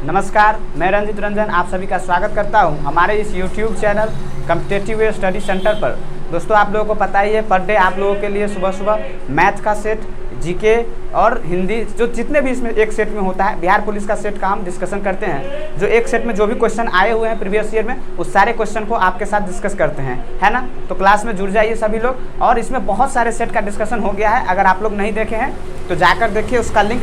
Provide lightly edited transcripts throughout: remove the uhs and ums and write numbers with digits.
नमस्कार, मैं रंजित रंजन आप सभी का स्वागत करता हूं हमारे इस YouTube channel competitive study centre पर। दोस्तों, आप लोगों को पता ही है, पर डे आप लोगों के लिए सुबह सुबह मैथ का सेट, जीके और हिंदी जो जितने भी इसमें एक सेट में होता है, बिहार पुलिस का सेट का हम डिस्कशन करते हैं। जो एक सेट में जो भी क्वेश्चन आए हुए हैं प्रीवियस ईयर में, उस सारे क्वेश्चन को आपके साथ डिस्कस करते हैं, है ना। तो क्लास में जुड़ जाइए सभी लोग। और इसमें बहुत सारे सेट का डिस्कशन हो गया है, अगर आप लोग नहीं देखे हैं तो जाकर देखिए, उसका लिंक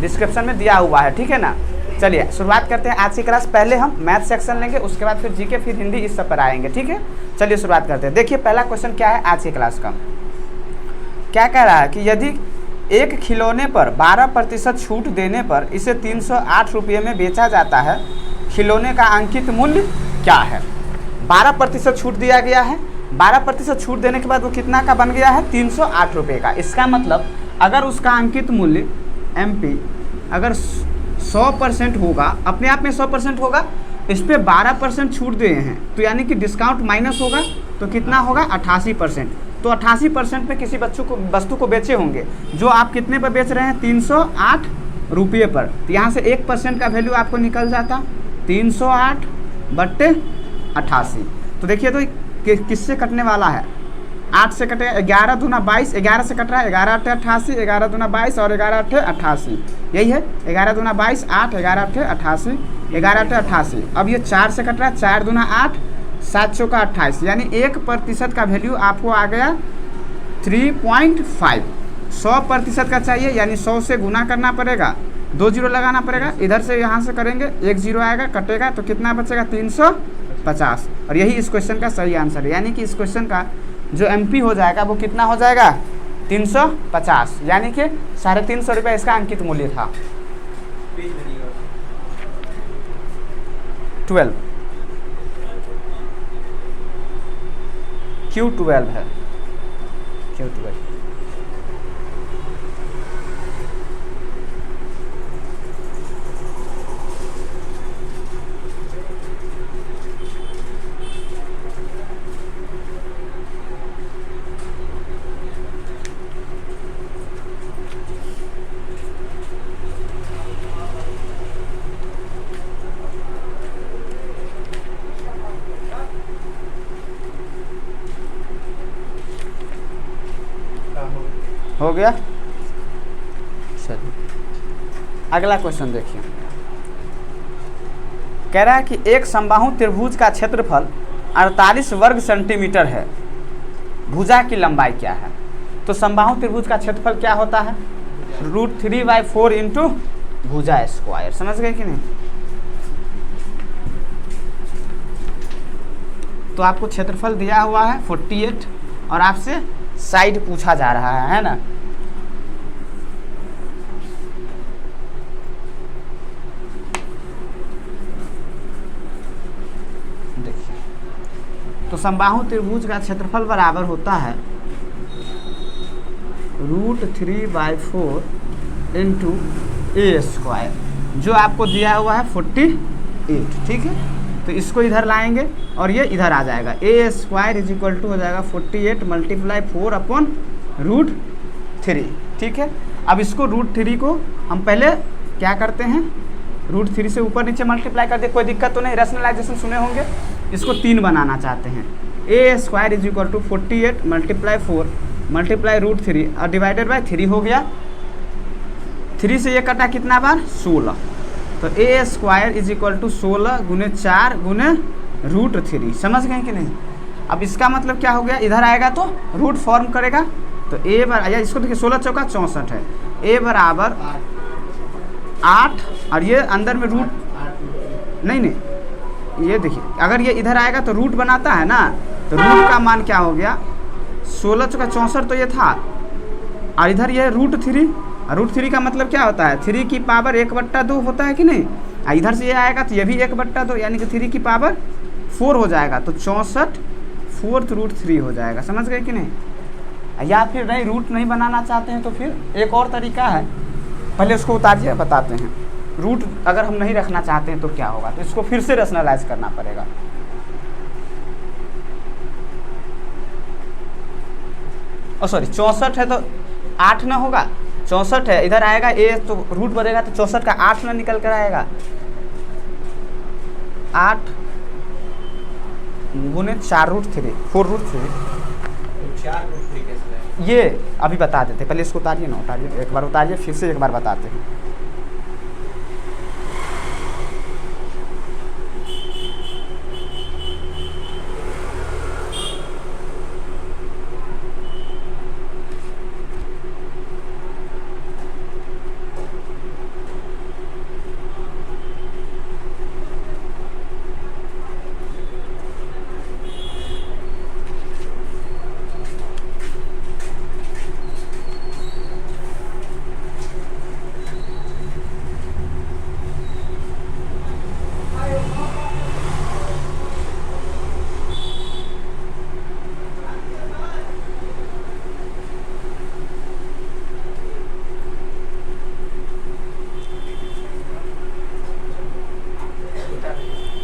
डिस्क्रिप्शन में दिया हुआ है, ठीक है ना। चलिए शुरुआत करते हैं आज की क्लास। पहले हम मैथ सेक्शन लेंगे, उसके बाद फिर जीके, फिर हिंदी, इस सब पर आएंगे, ठीक है। चलिए शुरुआत करते हैं। देखिए पहला क्वेश्चन क्या है आज की क्लास का। क्या कह रहा है कि यदि एक खिलौने पर 12% छूट देने पर इसे 308 रुपये में बेचा जाता है, खिलौने का अंकित मूल्य क्या है। 12% छूट दिया गया है, 12% छूट देने के बाद वो कितना का बन गया है, 308 रुपये का। इसका मतलब अगर उसका अंकित मूल्य MP अगर 100% होगा, अपने आप में 100% होगा, इस पर 12% छूट दिए हैं, तो यानी कि डिस्काउंट माइनस होगा, तो कितना होगा 88%। तो 88% पे किसी वस्तु को बेचे होंगे, जो आप कितने पर बेच रहे हैं, 308 रुपये पर। तो यहाँ से 1% का वैल्यू आपको निकल जाता 308/88। तो देखिए तो किससे कटने वाला है, 8 से कटेगा, 11 दूना 22, 11 से कट रहा है, 11 8 88, 11 दूना 22 और 11 8 88, यही है 11 दूना 22 8, 11 8 88, 11 8 88। अब ये 4 से कट रहा है, 4 दूना 8, 7 चौका 28, यानी 1% का वैल्यू आपको आ गया 3.5। 100% का चाहिए, यानी 100 से गुना करना पड़ेगा, 2 जीरो लगाना पड़ेगा, इधर से यहाँ से करेंगे 1 जीरो आएगा, कटेगा, तो कितना बचेगा 350। और यही इस क्वेश्चन का सही आंसर है, यानी कि इस क्वेश्चन का जो MP हो जाएगा वो कितना हो जाएगा, 350, यानी कि 350 रुपये इसका अंकित मूल्य था। 12 Q12 है, Q12। हो गया। चलिए अगला क्वेश्चन देखिए। कह रहा है कि एक समबाहु त्रिभुज का क्षेत्रफल 48 वर्ग सेंटीमीटर है, भुजा की लंबाई क्या है। तो समबाहु त्रिभुज का क्षेत्रफल क्या होता है, √3/4 इंटू भुजा स्क्वायर। समझ गए कि नहीं। तो आपको क्षेत्रफल दिया हुआ है 48 और आपसे साइड पूछा जा रहा है ना। देखिए तो समबाहु त्रिभुज का क्षेत्रफल बराबर होता है √3/4 इंटू A², जो आपको दिया हुआ है 48, ठीक है। तो इसको इधर लाएंगे और ये इधर आ जाएगा, A² हो जाएगा 48 × 4/√3, ठीक है। अब इसको √3 को हम पहले क्या करते हैं, √3 से ऊपर नीचे मल्टीप्लाई कर दे, कोई दिक्कत तो नहीं, रैशनलाइजेशन सुने होंगे। इसको 3 बनाना चाहते हैं, A² 48 × 4 × √3 और डिवाइडेड बाय 3 हो गया। 3 से ये कटा कितना बार, 16। तो A² 16 × 4 × √3। समझ गए कि नहीं। अब इसका मतलब क्या हो गया, इधर आएगा तो रूट फॉर्म करेगा, तो A बराबर, इसको देखिए 16 चौका 64 है, A बराबर 8 और ये अंदर में रूट नहीं, ये देखिए अगर ये इधर आएगा तो रूट बनाता है ना, तो रूट का मान क्या हो गया, 16 चौका 64 तो ये था, और इधर ये √3। √3 का मतलब क्या होता है, 3 की पावर 1/2 होता है कि नहीं। इधर से ये आएगा तो ये भी 1/2, यानी कि 3 की पावर 4 हो जाएगा, तो 64 4th √3 हो जाएगा। समझ गए कि नहीं। या फिर नहीं, रूट नहीं बनाना चाहते हैं तो फिर एक और तरीका है, पहले उसको उतारिए बताते हैं। रूट अगर हम नहीं रखना चाहते हैं तो क्या होगा, तो इसको फिर से रैशनलाइज करना पड़ेगा। सॉरी 64 है तो 8 ना होगा, 64 है, इधर आएगा ए तो रूट बढ़ेगा तो 64 का 8 ना निकल कर आएगा, 8 गुने 4√3 4√3। ये अभी बता देते, पहले इसको उतारिए ना, उतारिए एक बार, उतारिए फिर से एक बार बताते हैं।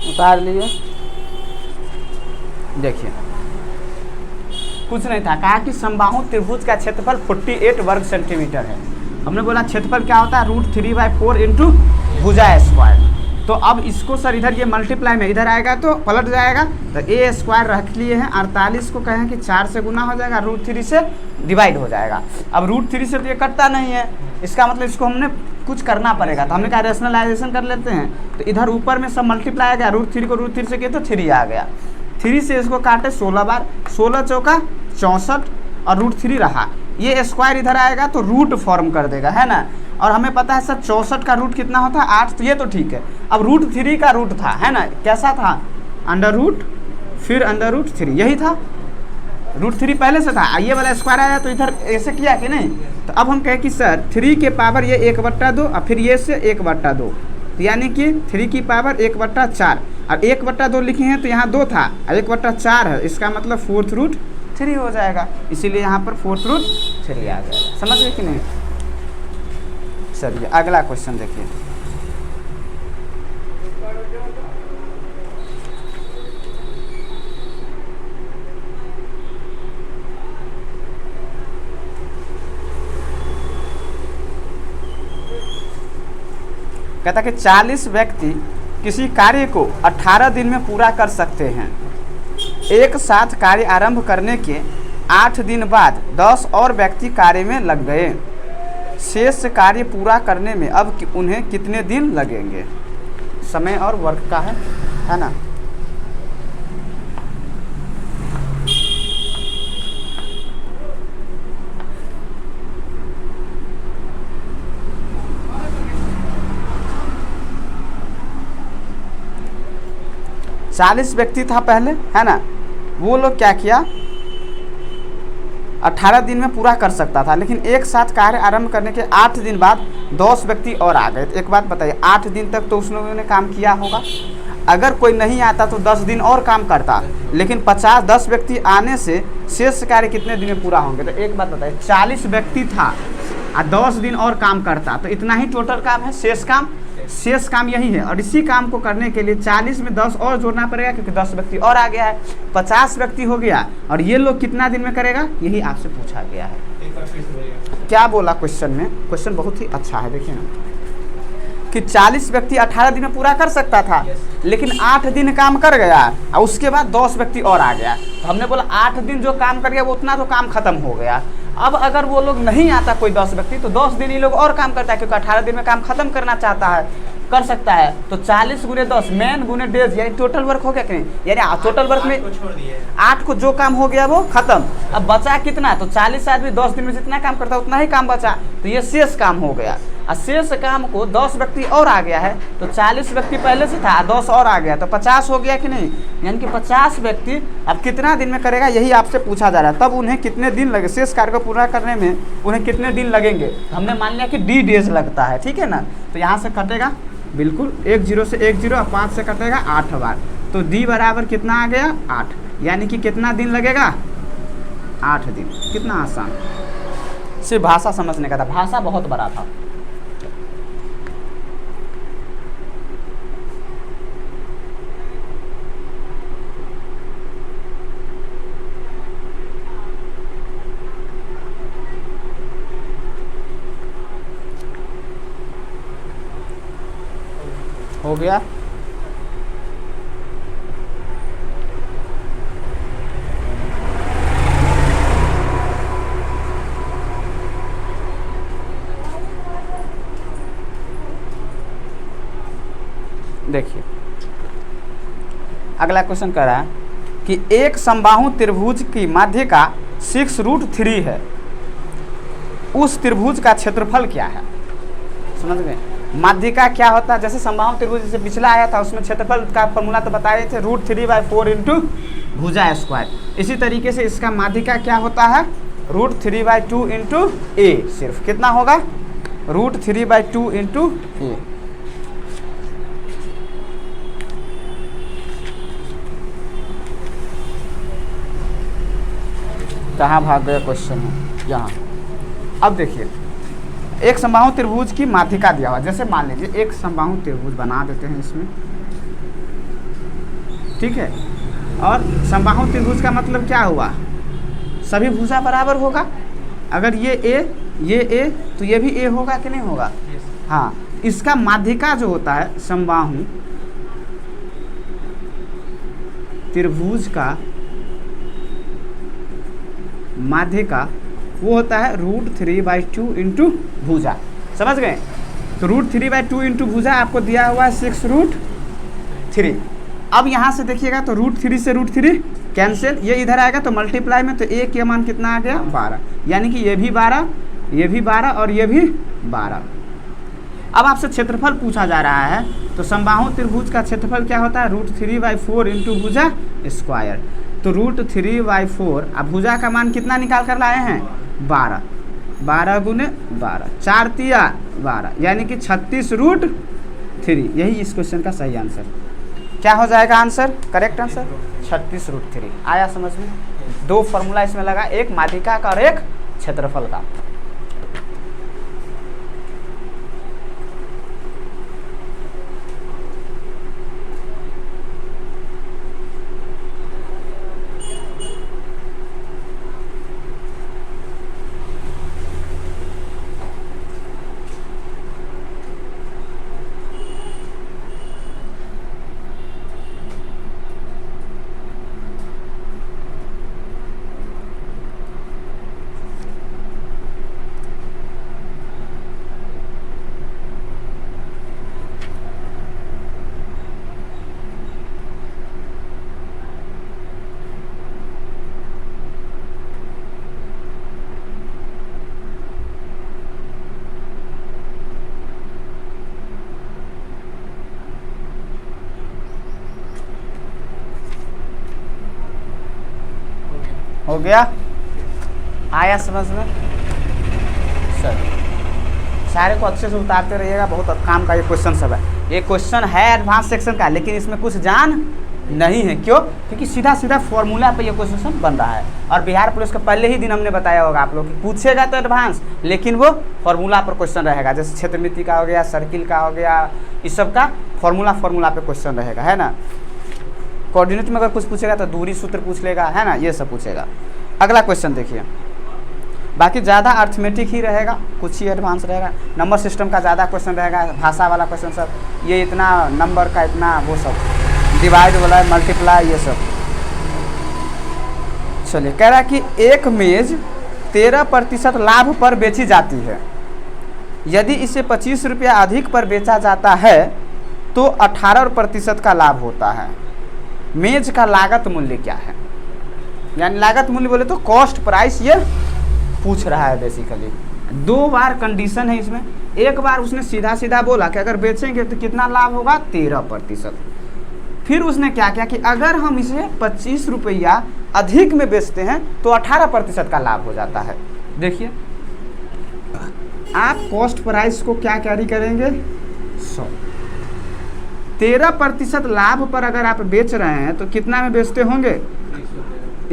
उतार लिए, देखिए कुछ नहीं था, कहा कि समबाहु त्रिभुज का क्षेत्रफल 48 वर्ग सेंटीमीटर है। हमने बोला क्षेत्रफल क्या होता है, √3/4 इंटू भुजा स्क्वायर। तो अब इसको सर इधर ये मल्टीप्लाई में इधर आएगा तो पलट जाएगा, तो ए स्क्वायर रख लिए हैं, 48 को कहें कि 4 से गुना हो जाएगा, √3 से डिवाइड हो जाएगा। अब √3 से तो ये कटता नहीं है, इसका मतलब इसको हमने कुछ करना पड़ेगा, तो हमने कहा रेशनलाइजेशन कर लेते हैं। तो इधर ऊपर में सब मल्टीप्लाई आ गया, √3 को √3 से किए तो 3 आ गया, 3 से इसको काटे 16 बार, 16 चौका 64 और √3 रहा। ये स्क्वायर इधर आएगा तो रूट फॉर्म कर देगा, है ना। और हमें पता है सर 64 का रूट कितना होता है, 8, तो ये तो ठीक है। अब √3 का रूट था, है ना, कैसा था, √, फिर √3, यही था, √3 पहले से था। ये वाला स्क्वायर आया तो इधर ऐसे किया कि नहीं। तो अब हम कहें कि सर 3 के पावर ये 1/2 और फिर ये से 1/2, तो यानी कि 3 की पावर 1/4 और 1/2 लिखे हैं तो यहाँ 2 था और 1/4 है, इसका मतलब 4√3 हो जाएगा, इसीलिए यहाँ पर 4√3 आ गया। समझ गए कि नहीं। चलिए अगला क्वेश्चन देखिए, कहता कि 40 व्यक्ति किसी कार्य को 18 दिन में पूरा कर सकते हैं। एक साथ कार्य आरंभ करने के 8 दिन बाद 10 और व्यक्ति कार्य में लग गए। शेष कार्य पूरा करने में अब उन्हें कितने दिन लगेंगे। समय और वर्क का है ना। चालीस व्यक्ति था पहले, है ना, वो लोग क्या किया, 18 दिन में पूरा कर सकता था, लेकिन एक साथ कार्य आरंभ करने के 8 दिन बाद 10 व्यक्ति और आ गए। तो एक बात बताइए, 8 दिन तक तो उस लोगों ने काम किया होगा, अगर कोई नहीं आता तो 10 दिन और काम करता, लेकिन 10 व्यक्ति आने से शेष कार्य कितने दिन में पूरा होंगे। तो एक बात बताइए, 40 व्यक्ति था और 10 दिन और काम करता, तो इतना ही टोटल काम है, शेष काम यही है। और इसी काम को करने के लिए 40 में 10 और जोड़ना पड़ेगा, क्योंकि 10 व्यक्ति और आ गया है, 50 व्यक्ति हो गया। और ये लोग कितना दिन में करेगा, यही आपसे पूछा गया है। क्या बोला क्वेश्चन में, क्वेश्चन बहुत ही अच्छा है, देखिए ना, कि 40 व्यक्ति 18 दिन में पूरा कर सकता था, लेकिन 8 दिन काम कर गया और उसके बाद 10 व्यक्ति और आ गया। तो हमने बोला 8 दिन जो काम कर गया वो उतना तो काम खत्म हो गया। अब अगर वो लोग नहीं आता कोई 10 व्यक्ति, तो 10 दिन ये लोग और काम करता है, क्योंकि 18 दिन में काम खत्म करना चाहता है, कर सकता है। तो 40 गुने 10 मैन गुने डेज, यानी टोटल वर्क हो गया कि नहीं, यानी टोटल वर्क में 8 को जो काम हो गया वो खत्म। अब बचा कितना, तो 40 आदमी 10 दिन में जितना काम करता है उतना ही काम बचा, तो ये शेष काम हो गया। और शेष काम को 10 व्यक्ति और आ गया है, तो 40 व्यक्ति पहले से था, 10 और आ गया, तो 50 हो गया कि नहीं। यानी कि 50 व्यक्ति अब कितना दिन में करेगा, यही आपसे पूछा जा रहा है। तब उन्हें कितने दिन लगे, शेष कार्य को पूरा करने में उन्हें कितने दिन लगेंगे। हमने मान लिया कि D डेज लगता है, ठीक है ना। तो यहाँ से कटेगा बिल्कुल 1 0 से 1 0 और 5 से कटेगा 8 बार, तो D बराबर कितना आ गया 8, यानी कि कितना दिन लगेगा 8 दिन। कितना आसान, सिर्फ भाषा समझने का था, भाषा बहुत बड़ा था। हो गया। देखिए अगला क्वेश्चन कह रहा है कि एक समबाहु त्रिभुज की माध्य का 6√3 है, उस त्रिभुज का क्षेत्रफल क्या है। समझ गए, माध्यिका क्या होता है। जैसे समबाहु त्रिभुज जैसे पिछला आया था उसमें क्षेत्रफल का फॉर्मूला तो बताए थे √3/4 इंटू भुजा स्क्वायर। इसी तरीके से इसका माध्यिका क्या होता है √3/2 इंटू ए। सिर्फ कितना होगा √3/2 इंटू ए। कहाँ भाग गया क्वेश्चन है यहाँ। अब देखिए एक समबाहु त्रिभुज की माध्यिका दिया हुआ, जैसे मान लीजिए एक समबाहु त्रिभुज बना देते हैं इसमें, ठीक है। और समबाहु त्रिभुज का मतलब क्या हुआ, सभी भुजा बराबर होगा। अगर ये ए तो ये भी ए होगा कि नहीं होगा। हाँ, इसका माध्यिका जो होता है समबाहु त्रिभुज का माध्यिका वो होता है √3/2 इंटू भुजा। समझ गए, तो √3/2 इंटू भुजा आपको दिया हुआ है 6√3। अब यहाँ से देखिएगा तो √3 से √3 कैंसिल, ये इधर आएगा तो मल्टीप्लाई में, तो ए के मान कितना आ गया 12, यानी कि ये भी 12, ये भी 12 और ये भी 12। अब आपसे क्षेत्रफल पूछा जा रहा है, तो समबाहु त्रिभुज का क्षेत्रफल क्या होता है √3/4 इंटू भुजा स्क्वायर। तो √3/4, अब भुजा का मान कितना निकाल कर लाए हैं 12, 12 गुने 12, 4 तिया 12, यानी कि 36√3। यही इस क्वेश्चन का सही आंसर क्या हो जाएगा। आंसर करेक्ट आंसर 36√3 आया समझ में। दो फॉर्मूला इसमें लगा, एक माध्यिका का और एक क्षेत्रफल का। हो गया, आया समझ में। सर सारे को अच्छे से उतारते रहिएगा, बहुत काम का ये क्वेश्चन सब है। ये क्वेश्चन है एडवांस सेक्शन का, लेकिन इसमें कुछ जान नहीं है। क्यों? क्योंकि सीधा सीधा फॉर्मूला पे ये क्वेश्चन बन रहा है। और बिहार पुलिस का पहले ही दिन हमने बताया होगा आप लोग कि पूछेगा तो एडवांस, लेकिन वो फॉर्मूला पर क्वेश्चन रहेगा। जैसे क्षेत्रमिति का हो गया, सर्किल का हो गया, इस सब का फॉर्मूला पे क्वेश्चन रहेगा, है ना। कोऑर्डिनेट में अगर कुछ पूछेगा तो दूरी सूत्र पूछ लेगा, है ना, ये सब पूछेगा। अगला क्वेश्चन देखिए, बाकी ज़्यादा अर्थमेटिक ही रहेगा, कुछ ही एडवांस रहेगा। नंबर सिस्टम का ज़्यादा क्वेश्चन रहेगा, भाषा वाला क्वेश्चन सब, ये इतना नंबर का इतना, वो सब डिवाइड वाला, मल्टीप्लाई, ये सब। चलिए, कह रहा है कि एक मेज 13% लाभ पर बेची जाती है। यदि इसे 25 रुपया अधिक पर बेचा जाता है तो 18% का लाभ होता है। मेज का लागत मूल्य क्या है। यानी लागत मूल्य बोले तो कॉस्ट प्राइस ये पूछ रहा है बेसिकली। दो बार कंडीशन है इसमें। एक बार उसने सीधा सीधा बोला कि अगर बेचेंगे तो कितना लाभ होगा 13%। फिर उसने क्या किया कि अगर हम इसे 25 रुपया अधिक में बेचते हैं तो 18% का लाभ हो जाता है। देखिए, आप कॉस्ट प्राइस को क्या कैरी करेंगे 100। 13% लाभ पर अगर आप बेच रहे हैं तो कितना में बेचते होंगे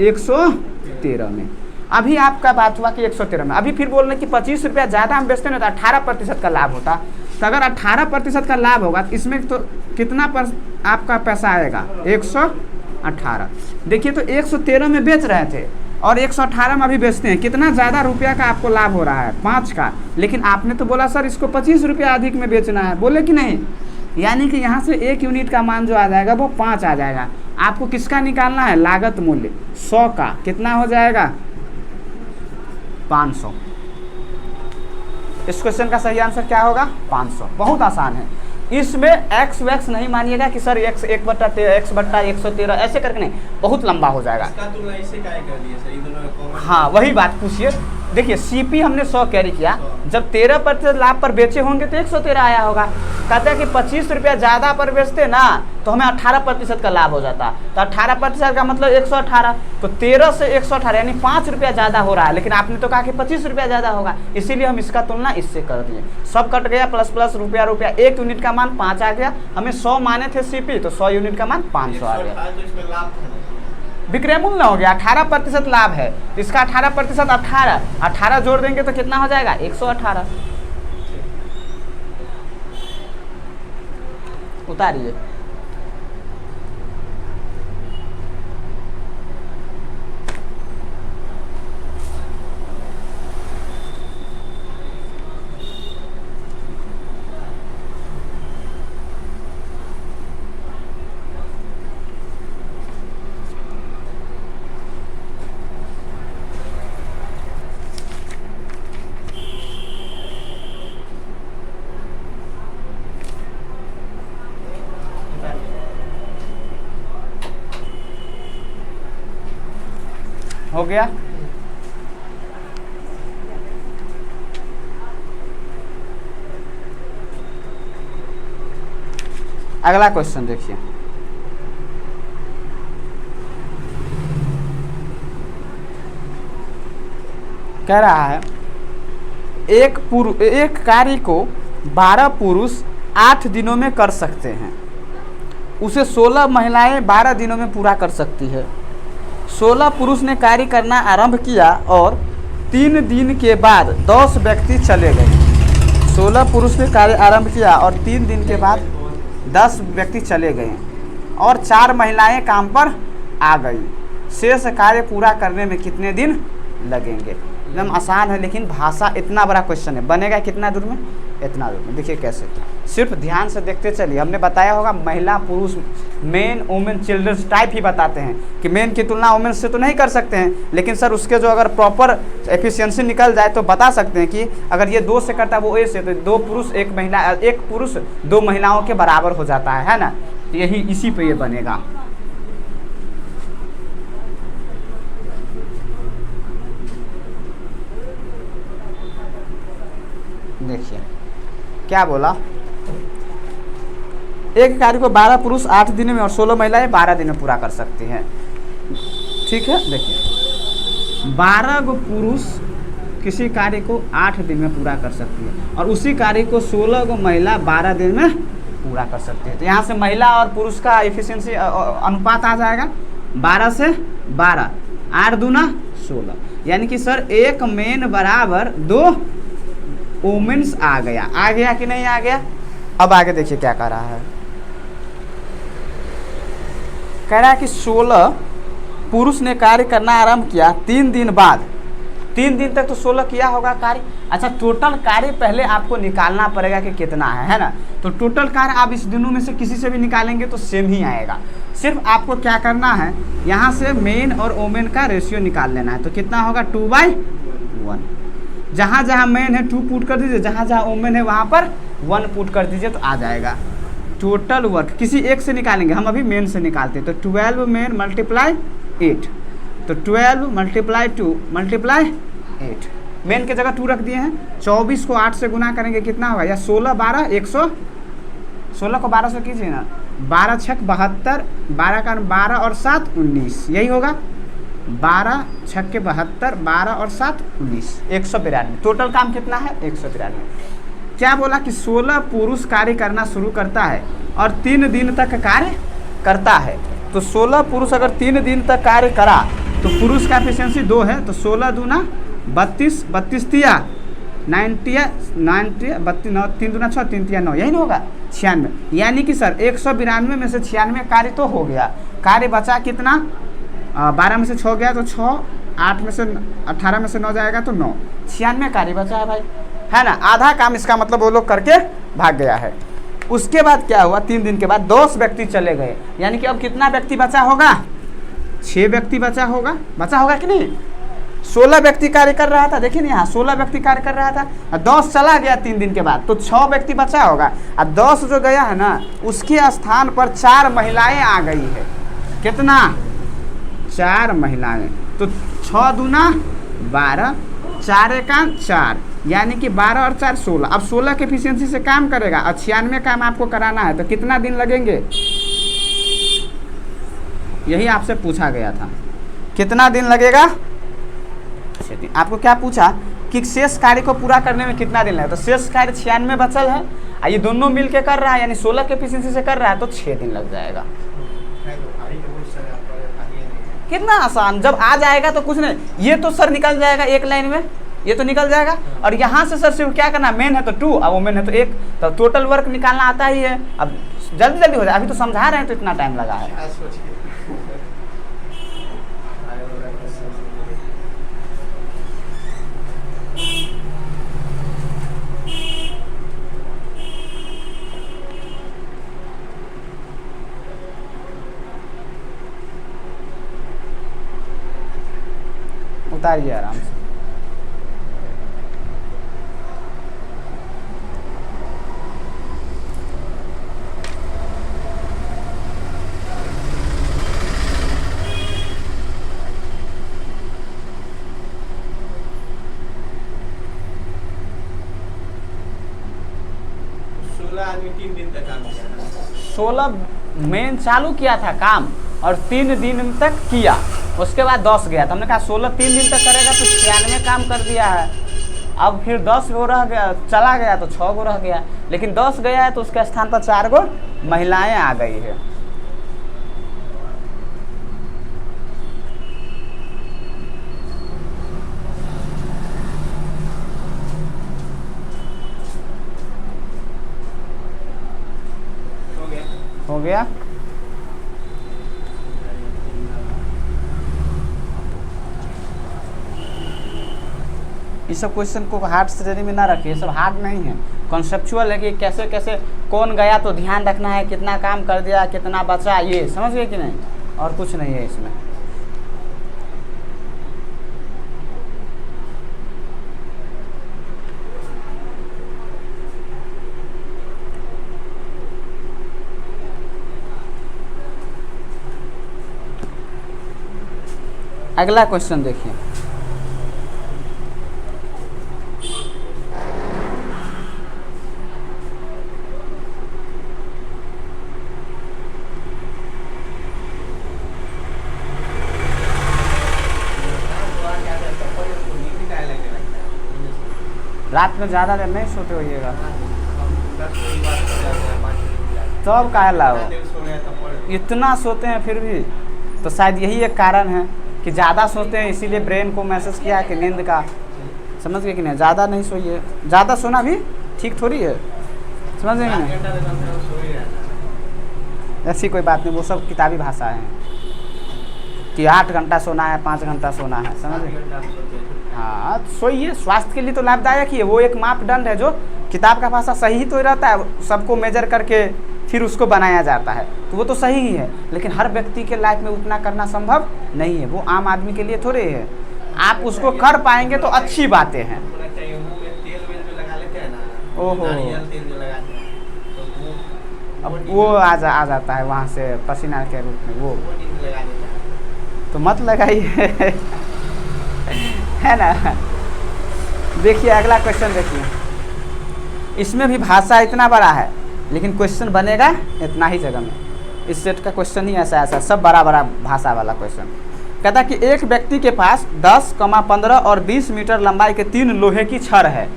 113 में। अभी आपका बात हुआ कि 113 में, अभी फिर बोल रहे कि 25 रुपया ज़्यादा हम बेचते हैं तो 18% का लाभ होता। तो अगर 18% का लाभ होगा तो इसमें तो कितना पर आपका पैसा आएगा 118। देखिए, तो 113 में बेच रहे थे और 118 में अभी बेचते हैं, कितना ज़्यादा रुपया का आपको लाभ हो रहा है 5 का। लेकिन आपने तो बोला सर इसको 25 रुपया अधिक में बेचना है, बोले कि नहीं। यानी कि यहाँ से 1 यूनिट का मान जो आ जाएगा वो 5 आ जाएगा। आपको किसका निकालना है, लागत मूल्य 100 का, कितना हो जाएगा 500। इस क्वेश्चन का सही आंसर क्या होगा 500। बहुत आसान है। इसमें एक्स वैक्स नहीं मानिएगा कि सर x 1/113 ऐसे करके नहीं, बहुत लंबा हो जाएगा। इसका तुलना इससे क्या कर दिया सर, ये दोनों का कॉमन। हाँ वही बात पूछिए। देखिए सीपी हमने 100 कैरी किया, जब 13% लाभ पर बेचे होंगे तो 113 आया होगा। कहते हैं कि 25 रुपया ज़्यादा पर बेचते ना तो हमें 18% का लाभ हो जाता, तो 18% का मतलब 118, तो 13 से 118 यानी 5 रुपया ज़्यादा हो रहा है, लेकिन आपने तो कहा कि 25 रुपया ज़्यादा होगा, इसीलिए हम इसका तुलना इससे कर दिए। सब कट गया, प्लस प्लस रुपया, 1 यूनिट का मान 5 आ गया। हमें 100 माने थे सीपी, तो 100 यूनिट का मान 500 आ गया। विक्रय मूल्य हो गया, 18% लाभ है, इसका 18% 18 जोड़ देंगे तो कितना हो जाएगा 118। उतारिए। हो गया। अगला क्वेश्चन देखिए, कह रहा है एक कार्य को 12 पुरुष 8 दिनों में कर सकते हैं, उसे 16 महिलाएं 12 दिनों में पूरा कर सकती है। 16 पुरुष ने कार्य करना आरंभ किया और 3 दिन के बाद 10 व्यक्ति चले गए। 16 पुरुष ने कार्य आरंभ किया और 3 दिन के बाद 10 व्यक्ति चले गए और 4 महिलाएं काम पर आ गई। शेष कार्य पूरा करने में कितने दिन लगेंगे? एकदम आसान है, लेकिन भाषा इतना बड़ा क्वेश्चन है, बनेगा कितना दूर में, इतना दूर में। देखिए कैसे, सिर्फ ध्यान से देखते चलिए। हमने बताया होगा महिला पुरुष, मेन वुमेन चिल्ड्रंस टाइप ही बताते हैं कि मेन की तुलना वुमेन से तो नहीं कर सकते हैं, लेकिन सर उसके जो अगर प्रॉपर एफिशिएंसी निकल जाए तो बता सकते हैं कि अगर ये 2 से करता है वो ए से, तो 2 पुरुष 1 महिला, 1 पुरुष 2 महिलाओं के बराबर हो जाता है ना। तो यही इसी पे ये बनेगा। देखिए क्या बोला, एक कार्य को 12 पुरुष 8 दिन में और 16 महिलाएं 12 दिन में पूरा कर सकती हैं। ठीक है, देखिए 12 गो पुरुष किसी कार्य को 8 दिन में पूरा कर सकती है और उसी कार्य को 16 गो महिला 12 दिन में पूरा कर सकती है। तो यहाँ से महिला और पुरुष का एफिशिएंसी अनुपात आ जाएगा 12 से 12, 8 दूना 16, यानी कि सर 1 मेन बराबर 2 वुमेन्स आ गया कि नहीं आ गया? अब आगे देखिए क्या कह रहा है, कह रहा है कि 16 पुरुष ने कार्य करना आरंभ किया 3 दिन बाद, 3 दिन तक तो 16 किया होगा कार्य। अच्छा, टोटल कार्य पहले आपको निकालना पड़ेगा कि कितना है ना। तो टोटल कार्य आप इस दिनों में से किसी से भी निकालेंगे तो सेम ही आएगा। सिर्फ आपको क्या करना है, यहाँ से मेन और वुमेन का रेशियो निकाल लेना है। तो कितना होगा 2/1, जहाँ जहाँ मेन है 2 पुट कर दीजिए, जहाँ जहाँ वुमेन है वहाँ पर 1 पुट कर दीजिए तो आ जाएगा। टोटल वर्क किसी एक से निकालेंगे, हम अभी मेन से निकालते हैं। तो 12 मेन मल्टीप्लाई 8, तो 12 मल्टीप्लाई 2 मल्टीप्लाई 8, मेन के जगह 2 रख दिए हैं। 24 को 8 से गुना करेंगे कितना होगा, या 16 12 100, 16 को 12 से कीजिए ना, 12 6 72, 12 का 12 और 7 19, यही होगा। 12 6 के 72, 12 और 7 19, 192। टोटल काम कितना है 192। क्या बोला कि 16 पुरुष कार्य करना शुरू करता है और 3 दिन तक कार्य करता है। तो 16 पुरुष अगर 3 दिन तक कार्य करा तो पुरुष का एफिशिएंसी 2 है, तो 16 दूना 32, 32 तिया 90, 32 9 3 दूना 6 3 तिया 9, यही ना होगा 96। यानी कि सर 192 में से 96 कार्य तो हो गया। कार्य बचा कितना, 12 में से 6 गया तो 6, 8 में से 18 में से 9 जाएगा तो 9, 96 कार्य बचा है भाई, है ना। आधा काम इसका मतलब वो लोग करके भाग गया है। उसके बाद क्या हुआ, 3 दिन के बाद 10 व्यक्ति चले गए, यानी कि अब कितना व्यक्ति बचा होगा, 6 व्यक्ति बचा होगा कि नहीं। 16 व्यक्ति कार्य कर रहा था, देखिए ना यहाँ 16 व्यक्ति कार्य कर रहा था, 10 चला गया 3 दिन के बाद, तो 6 व्यक्ति बचा होगा। अब 10 जो गया है ना, उसके स्थान पर 4 महिलाएं आ गई है। कितना, 4 महिलाएं। तो 6 दूना 12, 4 एका 4, यानी कि 12 और 4 16। अब 16 के एफिशिएंसी से काम करेगा और 96 काम आपको कराना है, तो कितना दिन लगेंगे, यही आपसे पूछा गया था, कितना दिन लगेगा। आपको क्या पूछा कि शेष कार्य को पूरा करने में कितना दिन लगेगा, तो शेष कार्य 96 बचल है, ये दोनों मिल के कर रहा है, यानी 16 के एफिशिएंसी से कर रहा है, तो 6 दिन लग जाएगा। कितना आसान, जब आ जाएगा तो कुछ नहीं, ये तो सर निकल जाएगा एक लाइन में, ये तो निकल जाएगा, और यहाँ से सर सिर्फ क्या करना, मेन है तो 2 और वो मेन है तो 1, तो टोटल वर्क निकालना आता ही है। अब जल्दी जल्दी हो जाए, अभी तो समझा रहे हैं तो इतना टाइम लगा है। उतारिए आराम से। आदमी 3 दिन तक काम किया, 16 मेन चालू किया था काम और 3 दिन तक किया, उसके बाद 10 गया, तो हमने कहा 16 3 दिन तक करेगा तो 96 काम कर दिया है। अब फिर 10 गो रह गया, चला गया तो 6 गो रह गया, लेकिन 10 गया है तो उसके स्थान पर 4 गो महिलाएं आ गई है। हो गया। इस सब क्वेश्चन को हार्ड श्रेणी में ना रखिए, ये सब हार्ड नहीं है, कॉन्सेप्चुअल है कि कैसे कैसे कौन गया तो ध्यान रखना है, कितना काम कर दिया, कितना बचा, ये समझ गए कि नहीं, और कुछ नहीं है इसमें। अगला क्वेश्चन देखिए, रात में ज़्यादा देर नहीं सोते होइएगा, तब काहे लाओ, इतना सोते हैं फिर भी, तो शायद यही एक कारण है कि ज़्यादा सोते हैं, इसीलिए ब्रेन को मैसेज किया कि नींद का, समझ गए कि नहीं, ज़्यादा नहीं सोइए, ज़्यादा सोना भी ठीक थोड़ी है, समझ गए कि नहीं, ऐसी कोई बात नहीं, वो सब किताबी भाषा है कि 8 घंटा सोना है, 5 घंटा सोना है, समझ गए। हाँ सोइए, स्वास्थ्य के लिए तो लाभदायक ही है, वो एक मापदंड है जो किताब का भाषा सही ही तो रहता है, सबको मेजर करके फिर उसको बनाया जाता है, तो वो तो सही ही है, लेकिन हर व्यक्ति के लाइफ में उतना करना संभव नहीं है, वो आम आदमी के लिए थोड़े है, आप उसको कर पाएंगे तो अच्छी बातें हैं। ओहो, अब वो आ जाता है वहाँ से पसीना के रूप में, वो तो मत लगाइए है ना। देखिए अगला क्वेश्चन देखिए, इसमें भी भाषा इतना बड़ा है लेकिन क्वेश्चन बनेगा इतना ही जगह में, इस सेट का क्वेश्चन ही ऐसा सब बड़ा बड़ा भाषा वाला क्वेश्चन। कहता कि एक व्यक्ति के पास 10, 15 और 20 मीटर लंबाई के 3 लोहे की छड़ है,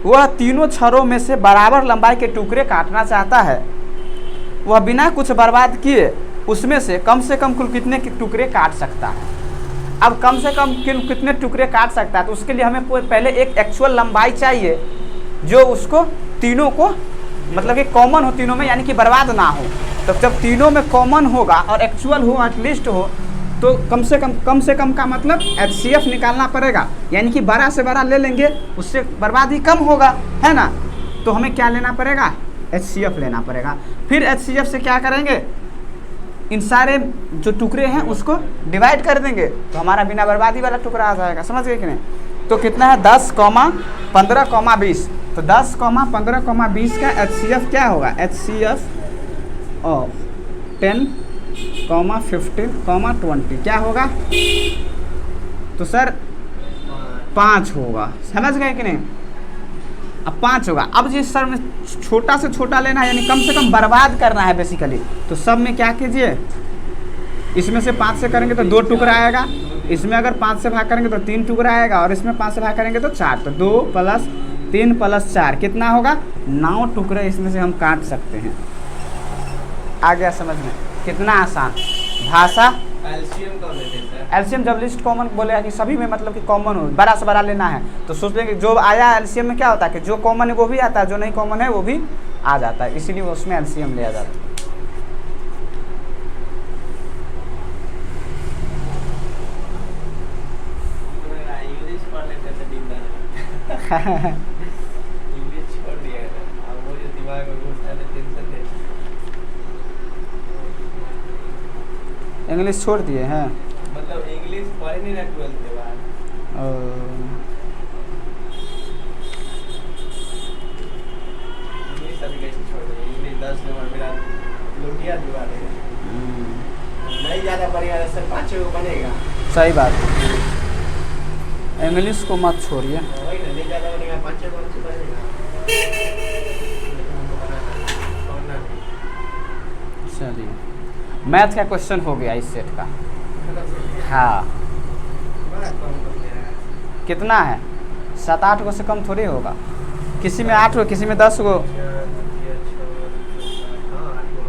वह तीनों छड़ों में से बराबर लंबाई के टुकड़े काटना चाहता है, वह बिना कुछ बर्बाद किए उसमें से कम कुल कितने टुकड़े काट सकता है। अब कम से कम कितने टुकड़े काट सकता है, तो उसके लिए हमें पहले एक एक्चुअल लंबाई चाहिए जो उसको तीनों को मतलब कि कॉमन हो तीनों में, यानी कि बर्बाद ना हो। तो जब तीनों में कॉमन होगा और एक्चुअल हो, एटलीस्ट हो, तो कम से कम का मतलब HCF निकालना पड़ेगा, यानी कि बड़ा से बड़ा ले लेंगे, उससे बर्बादी कम होगा, है ना। तो हमें क्या लेना पड़ेगा, HCF लेना पड़ेगा। फिर HCF से क्या करेंगे, इन सारे जो टुकड़े हैं उसको डिवाइड कर देंगे तो हमारा बिना बर्बादी वाला टुकड़ा आ जाएगा। समझ गए कि नहीं? तो कितना है 10, 15, 20। तो 10, 15, 20 का HCF क्या होगा, HCF ऑफ 10, 15, 20 क्या होगा? तो सर 5 होगा। समझ गए कि नहीं? अब 5 होगा। अब जिस सर में छोटा से छोटा लेना है, यानी कम से कम बर्बाद करना है बेसिकली, तो सब में क्या कीजिए, इसमें से 5 से करेंगे तो 2 टुकड़ा आएगा, इसमें अगर 5 से भाग करेंगे तो 3 टुकड़ा आएगा, और इसमें 5 से भाग करेंगे तो 4। तो 2 + 3 + 4 कितना होगा, 9 टुकड़े इसमें से हम काट सकते हैं। आ गया समझ में? कितना आसान भाषा। एलसीएम कौन लेते हैं सर? एलसीएम जब लिस्ट कॉमन बोलेगा कि सभी में मतलब कि कॉमन हो, बड़ा से बड़ा लेना है, तो सोच लेंगे जो आया एलसीएम में क्या होता है कि जो कॉमन है वो भी आता है, जो नहीं कॉमन है वो भी आ जाता है, इसीलिए उसमें एलसीएम लिया जाता है। इंग्लिश पढ़ लेते थे दिन भर। इंग्लिश छोड़ दिया है, अब वो जो दिमाग में घुसता है टेंशन है। इंग्लिश छोड़ दिए हैं? मतलब इंग्लिश पढ़े नहीं ना 12th के बाद। इंग्लिश अभी कैसे छोड़ देंगे? इंग्लिश 10 नंबर मेरा लुटिया दिवा देगा। नहीं ज़्यादा बढ़िया सर, 5 को बनेगा। सही बात है, इंग्लिश को मत छोड़िए। वही ना, नहीं ज़्यादा बनेगा, 5 को बनेगा। चलिए, मैथ का क्वेश्चन हो गया इस सेट का। हाँ, कितना है? 7-8 गो से कम थोड़ी होगा, किसी में 8 गो, किसी में 10 गो।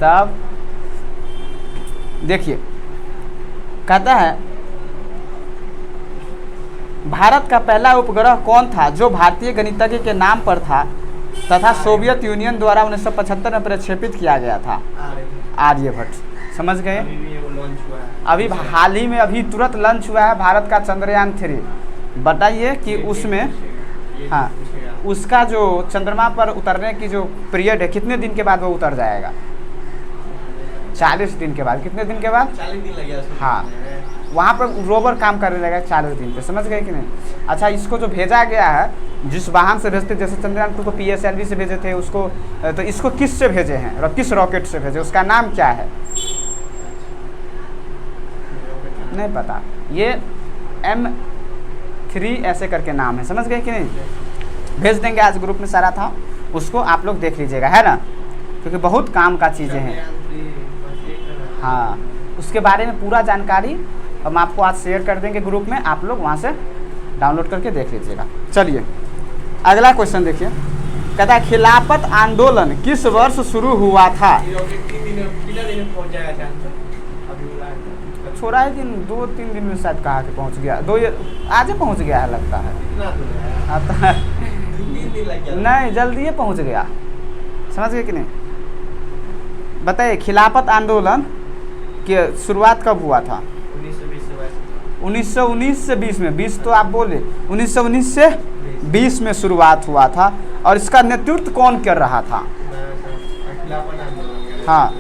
तब देखिए, कहता है भारत का पहला उपग्रह कौन था जो भारतीय गणितज्ञ के नाम पर था तथा सोवियत यूनियन द्वारा 1975 में प्रक्षेपित किया गया था? आर्यभट्ट। समझ गए? अभी हाल ही में अभी तुरंत लॉन्च हुआ है भारत का चंद्रयान 3। बताइए कि उसमें, हाँ, उसका जो चंद्रमा पर उतरने की जो पीरियड है, कितने दिन के बाद वो उतर जाएगा? 40 दिन के बाद। कितने दिन के बाद? 40 दिन लग गया। हाँ, वहाँ पर रोवर काम करने लगेगा 40 दिन पे। समझ गए कि नहीं? अच्छा, इसको जो भेजा गया है, जिस वाहन से भेजते, जैसे चंद्रयान 2 को PSLV से भेजे थे उसको, तो इसको किस से भेजे हैं और किस रॉकेट से भेजे, उसका नाम क्या है? नहीं पता। ये M3 ऐसे करके नाम है। समझ गए कि नहीं? भेज देंगे, आज ग्रुप में सारा था, उसको आप लोग देख लीजिएगा, है ना, क्योंकि बहुत काम का चीज़ें हैं। हाँ, उसके बारे में पूरा जानकारी हम आपको आज शेयर कर देंगे ग्रुप में, आप लोग वहाँ से डाउनलोड करके देख लीजिएगा। चलिए, अगला क्वेश्चन देखिए। कहता है खिलाफत आंदोलन किस वर्ष शुरू हुआ था? छोड़ा ही दिन, 2-3 दिन में शायद कहा कि पहुँच गया, आज ही पहुँच गया है लगता है। नहीं, जल्दी ही पहुँच गया। समझ गए कि नहीं? बताइए, खिलाफत आंदोलन की शुरुआत कब हुआ था? 1919 से 20 में। 20 तो आप बोले, 1919 से 20 में शुरुआत हुआ था। और इसका नेतृत्व कौन कर रहा था? हाँ,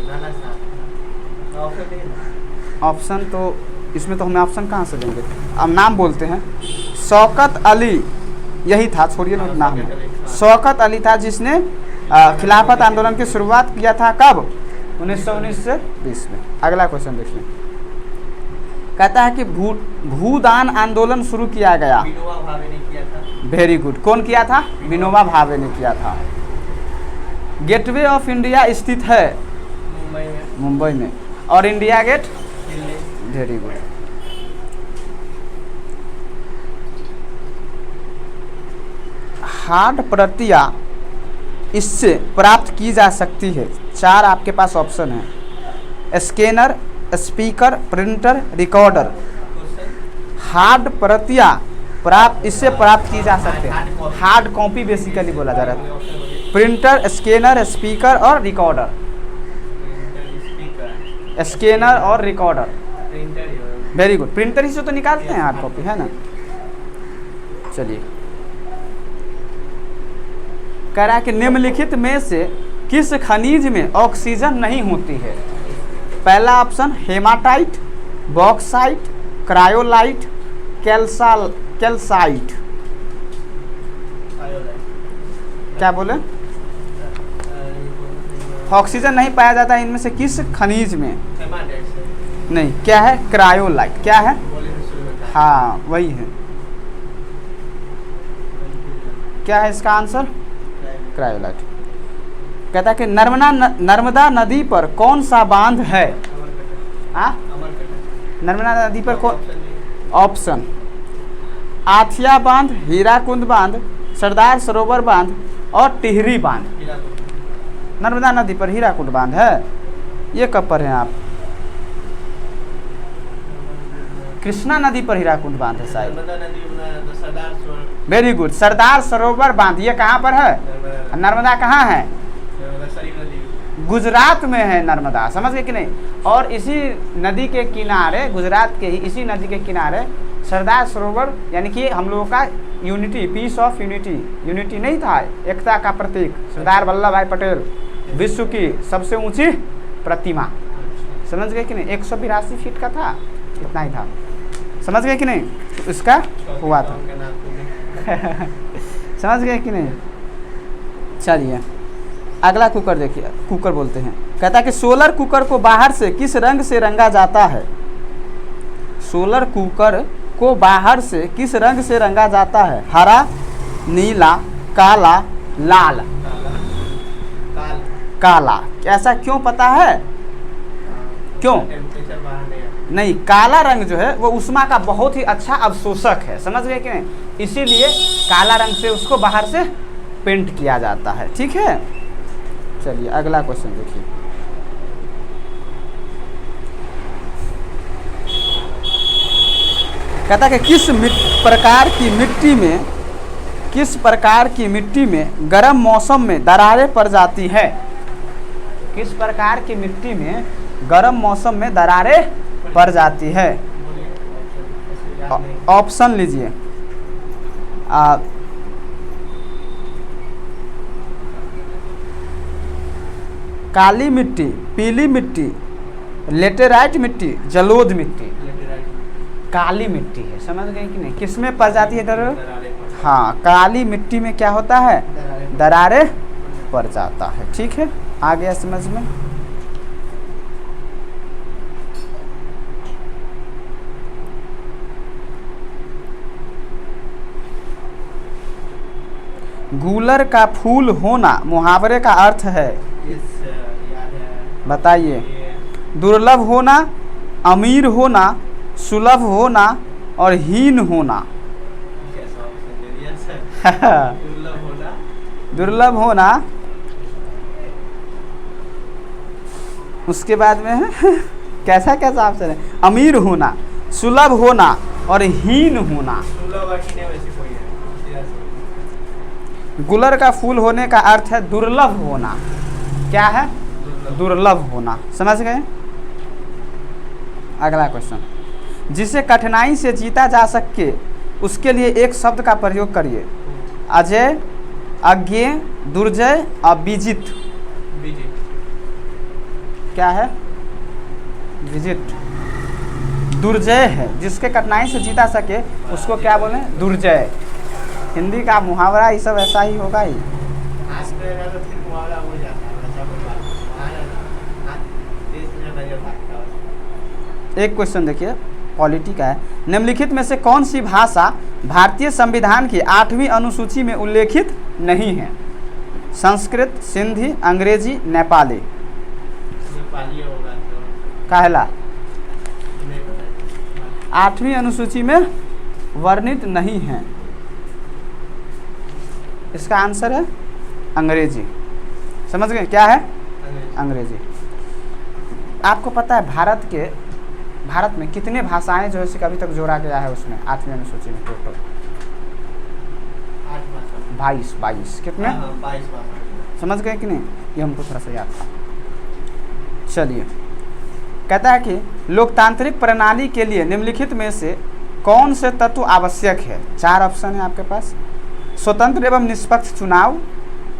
ऑप्शन तो इसमें तो हमें ऑप्शन कहाँ से देंगे, अब नाम बोलते हैं। शौकत अली, यही था, छोड़िए ना नाम। शौकत अली था जिसने खिलाफत आंदोलन की शुरुआत किया था। कब? 1919 से 20 में। अगला क्वेश्चन देखिए। कहता है कि भूदान आंदोलन शुरू किया गया। विनोबा भावे ने किया था। Very good. कौन किया था? विनोबा भावे ने किया था। गेटवे ऑफ इंडिया स्थित है मुंबई में। और India Gate? Very good. Hard प्रतियां इससे प्राप्त की जा सकती है। 4 आपके पास ऑप्शन है, scanner, speaker, printer, recorder. Hard प्रतियां इससे प्राप्त की जा सकती है। हार्ड कॉपी बेसिकली बोला जा रहा है। प्रिंटर, स्कैनर, स्पीकर और रिकॉर्डर। स्कैनर और रिकॉर्डर। Very good. प्रिंटर ही से तो निकालते हैं हार्ड कॉपी, है ना। चलिए, कह रहा है कि निम्नलिखित में से किस खनिज में ऑक्सीजन नहीं होती है? पहला option haematite, bauxite, cryolite, calcite. क्या बोले? ऑक्सीजन नहीं पाया जाता इनमें से किस खनिज में? नहीं, क्या है? क्रायोलाइट। क्या है? हाँ वही है। क्या है इसका आंसर? क्रायोलाइट। कहता है कि नर्मदा नदी पर कौन सा बांध है? नर्मदा नदी पर कौन? ऑप्शन आथिया बांध, हीराकुंड बांध, सरदार सरोवर बांध और टिहरी बांध। नर्मदा नदी पर हीराकुंड बांध है। ये कब पर हैं आप? कृष्णा नदी पर हीराकुंड बांध है शायद। Very good. सरदार सरोवर बांध ये कहाँ पर है? नर्मदा कहाँ है? गुजरात में है नर्मदा। समझ गए कि नहीं? और इसी नदी के किनारे, गुजरात के ही इसी नदी के किनारे सरदार सरोवर, यानी कि हम लोगों का unity, piece of unity, unity नहीं था, एकता का प्रतीक, सरदार वल्लभ भाई पटेल, विश्व की सबसे ऊंची प्रतिमा। समझ गए कि नहीं? 182 फीट का था, इतना ही था। समझ गए कि नहीं? तो इसका हुआ था। समझ गए कि नहीं? चलिए अगला कुकर देखिए। कुकर बोलते हैं। कहता है कि सोलर कुकर को बाहर से किस रंग से रंगा जाता है? सोलर कुकर को बाहर से किस रंग से रंगा जाता है? हरा, नीला, काला, लाल। काला। ऐसा क्यों पता है? क्यों? नहीं, काला रंग जो है वो ऊष्मा का बहुत ही अच्छा अवशोषक है। समझ गए कि नहीं? इसीलिए काला रंग से उसको बाहर से पेंट किया जाता है। ठीक है, चलिए अगला क्वेश्चन देखिए। कहता है कि किस प्रकार की मिट्टी में गर्म मौसम में दरारें पड़ जाती है? किस प्रकार की मिट्टी में गर्म मौसम में दरारें पड़ जाती है? ऑप्शन लीजिए। काली मिट्टी, पीली मिट्टी, लेटेराइट मिट्टी, जलोढ़ मिट्टी। काली मिट्टी है। समझ गए कि नहीं? किस में पड़ जाती है दरारें? हाँ, काली मिट्टी में क्या होता है? दरारें पड़ जाता है। ठीक है, आ गया समझ में? गूलर का फूल होना मुहावरे का अर्थ है? बताइए। दुर्लभ होना, अमीर होना, सुलभ होना और हीन होना। दुर्लभ होना, उसके बाद में है कैसा कैसा ऑप्शन है? अमीर होना, सुलभ होना और हीन होना। गुलर का फूल होने का अर्थ है दुर्लभ होना। क्या है? दुर्लभ होना। समझ गए? अगला क्वेश्चन। जिसे कठिनाई से जीता जा सके उसके लिए एक शब्द का प्रयोग करिए। अजय, अज्ञेय, दुर्जय और विजित। क्या है? विजित। दुर्जय है, जिसके कठिनाई से जीता सके उसको क्या बोले? दुर्जय। हिंदी का मुहावरा ये सब ऐसा ही होगा ही। एक क्वेश्चन देखिए, पॉलिटी का है। निम्नलिखित में से कौन सी भाषा भारतीय संविधान की 8वीं अनुसूची में उल्लेखित नहीं है? संस्कृत, सिंधी, अंग्रेजी, नेपाली। कहला 8वीं अनुसूची में वर्णित नहीं है। इसका आंसर है अंग्रेजी। समझ गए? क्या है? अंग्रेजी। आपको पता है भारत में कितने भाषाएं जो है अभी तक जोड़ा गया है उसमें 8वीं अनुसूची में? टोटल 22। कितने? 22। समझ गए कि नहीं? ये हमको थोड़ा सा याद था। चलिए, कहता है कि लोकतांत्रिक प्रणाली के लिए निम्नलिखित में से कौन से तत्व आवश्यक है? 4 ऑप्शन है आपके पास। स्वतंत्र एवं निष्पक्ष चुनाव,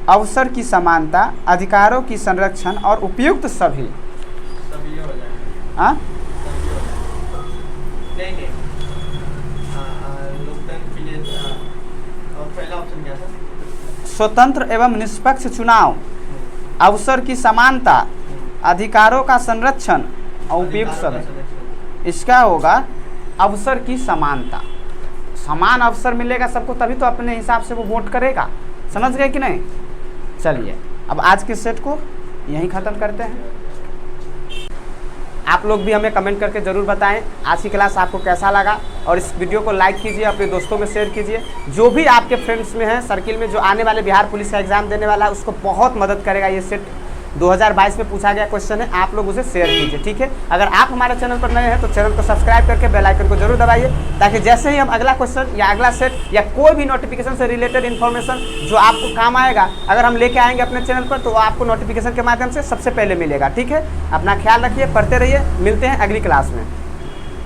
अवसर की समानता, अधिकारों की संरक्षण और उपयुक्त सभी। सभी हो जाएगा। हाँ, सभी हो जाएगा। नहीं नहीं, लोकतंत्र के लिए और पहला ऑप्शन क्या था? स्वतंत्र एवं निष्पक्ष चुनाव, अवसर की समानता, अधिकारों का संरक्षण और उपयुक्त सभी। इसका होगा अवसर की समानता। समान अवसर मिलेगा सबको, तभी तो अपने हिसाब से वो वोट करेगा। समझ गए कि नहीं? चलिए अब आज के सेट को यहीं ख़त्म करते हैं। आप लोग भी हमें कमेंट करके ज़रूर बताएं आज की क्लास आपको कैसा लगा, और इस वीडियो को लाइक कीजिए, अपने दोस्तों में शेयर कीजिए। जो भी आपके फ्रेंड्स में हैं सर्किल में, जो आने वाले बिहार पुलिस का एग्ज़ाम देने वाला है, उसको बहुत मदद करेगा ये सेट। 2022 में पूछा गया क्वेश्चन है, आप लोग उसे शेयर कीजिए, ठीक है। अगर आप हमारे चैनल पर नए हैं तो चैनल को सब्सक्राइब करके बेल आइकन को जरूर दबाइए, ताकि जैसे ही हम अगला क्वेश्चन या अगला सेट या कोई भी नोटिफिकेशन से रिलेटेड इन्फॉर्मेशन जो आपको काम आएगा, अगर हम लेके आएंगे अपने चैनल पर, तो वो आपको नोटिफिकेशन के माध्यम से सबसे पहले मिलेगा, ठीक है। अपना ख्याल रखिए, पढ़ते रहिए, मिलते हैं अगली क्लास में।